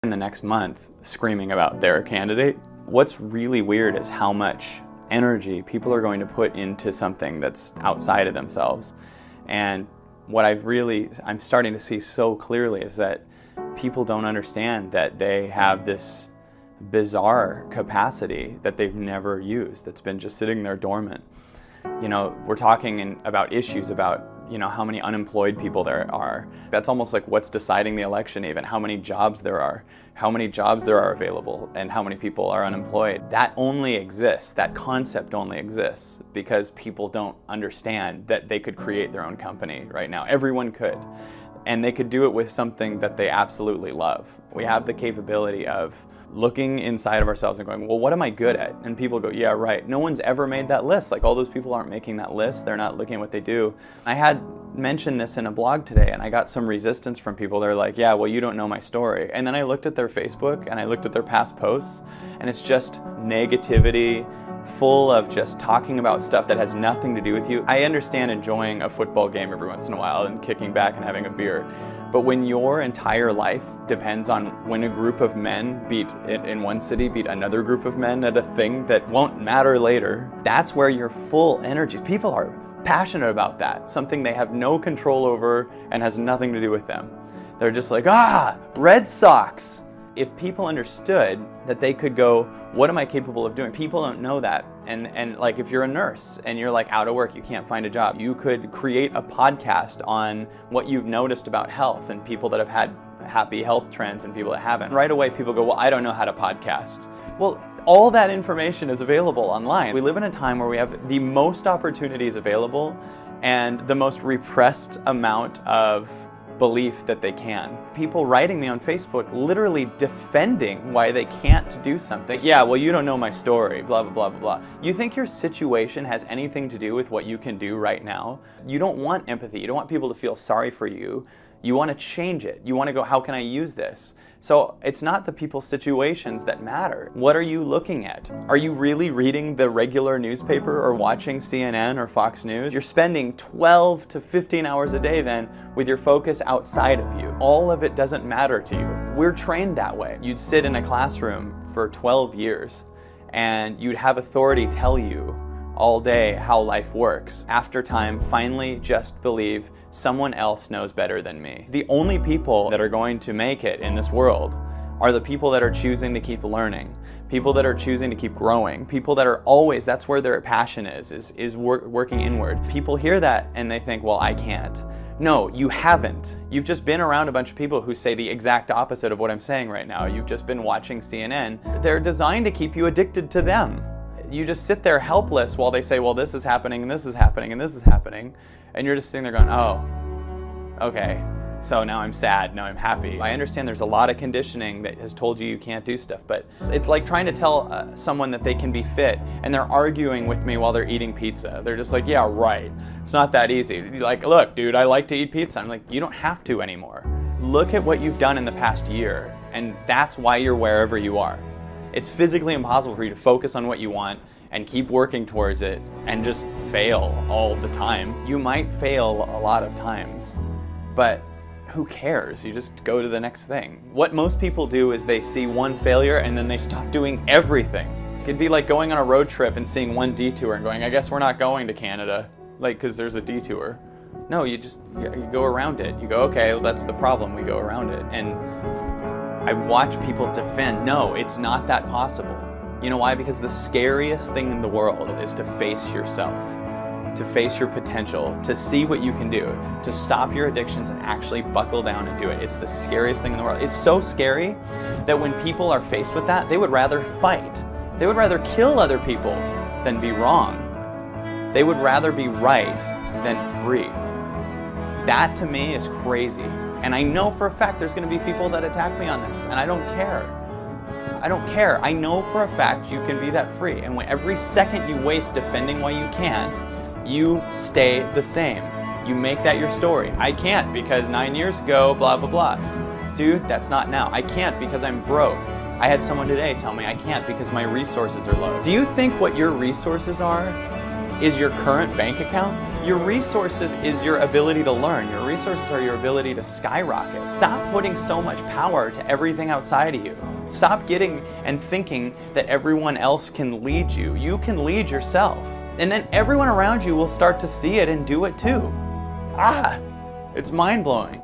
in the next month screaming about their candidate. What's really weird is how much energy people are going to put into something that's outside of themselves. And what I'm starting to see so clearly is that people don't understand that they have this bizarre capacity that they've never used, that's been just sitting there dormant. You know, we're talking about issues about, you know, how many unemployed people there are. That's almost like what's deciding the election even, how many jobs there are available, and how many people are unemployed. That only exists, that concept only exists because people don't understand that they could create their own company right now. Everyone could. And they could do it with something that they absolutely love. We have the capability of looking inside of ourselves and going, well, what am I good at? And people go, yeah, right. No one's ever made that list. Like, all those people aren't making that list. They're not looking at what they do. I had mentioned this in a blog today, and I got some resistance from people. They're like, yeah, well, you don't know my story. And then I looked at their Facebook and I looked at their past posts, and it's just negativity, full of just talking about stuff that has nothing to do with you. I understand enjoying a football game every once in a while and kicking back and having a beer. But when your entire life depends on when a group of men in one city beat another group of men at a thing that won't matter later, that's where your full energy. People are passionate about that, something they have no control over and has nothing to do with them. They're just like, Red Sox. If people understood that they could go, what am I capable of doing? People don't know that. And like, if you're a nurse and you're like out of work, you can't find a job, you could create a podcast on what you've noticed about health and people that have had happy health trends and people that haven't. Right away, people go, well, I don't know how to podcast. Well, all that information is available online. We live in a time where we have the most opportunities available and the most repressed amount of belief that they can. People writing me on Facebook literally defending why they can't do something. Yeah, well, you don't know my story, blah, blah, blah, blah, blah. You think your situation has anything to do with what you can do right now? You don't want empathy. You don't want people to feel sorry for you. You want to change it. You want to go, how can I use this? So it's not the people's situations that matter. What are you looking at? Are you really reading the regular newspaper or watching CNN or Fox News? You're spending 12 to 15 hours a day then with your focus outside of you. All of it doesn't matter to you. We're trained that way. You'd sit in a classroom for 12 years and you'd have authority tell you all day how life works. After time, finally just believe someone else knows better than me. The only people that are going to make it in this world are the people that are choosing to keep learning, people that are choosing to keep growing, people that are always, that's where their passion is working inward. People hear that and they think, well, I can't. No, you haven't. You've just been around a bunch of people who say the exact opposite of what I'm saying right now. You've just been watching CNN. They're designed to keep you addicted to them. You just sit there helpless while they say, well, this is happening and this is happening and this is happening. And you're just sitting there going, oh, okay, so now I'm sad, now I'm happy. I understand there's a lot of conditioning that has told you can't do stuff, but it's like trying to tell someone that they can be fit and they're arguing with me while they're eating pizza. They're just like, yeah, right. It's not that easy. You're like, look, dude, I like to eat pizza. I'm like, you don't have to anymore. Look at what you've done in the past year, and that's why you're wherever you are. It's physically impossible for you to focus on what you want and keep working towards it and just fail all the time. You might fail a lot of times, but who cares? You just go to the next thing. What most people do is they see one failure and then they stop doing everything. It'd be like going on a road trip and seeing one detour and going, I guess we're not going to Canada, like, because there's a detour. No, you go around it. You go, okay, well, that's the problem, we go around it. And I watch people defend, no, it's not that possible. You know why? Because the scariest thing in the world is to face yourself, to face your potential, to see what you can do, to stop your addictions and actually buckle down and do it. It's the scariest thing in the world. It's so scary that when people are faced with that, they would rather fight. They would rather kill other people than be wrong. They would rather be right than free. That to me is crazy. And I know for a fact there's going to be people that attack me on this, and I don't care. I don't care. I know for a fact you can be that free. And when every second you waste defending why you can't, you stay the same. You make that your story. I can't because 9 years ago, blah, blah, blah. Dude, that's not now. I can't because I'm broke. I had someone today tell me I can't because my resources are low. Do you think what your resources are is your current bank account. Your resources is your ability to learn. Your resources are your ability to skyrocket. Stop putting so much power to everything outside of you. Stop getting and thinking that everyone else can lead you. You can lead yourself. And then everyone around you will start to see it and do it too. It's mind-blowing.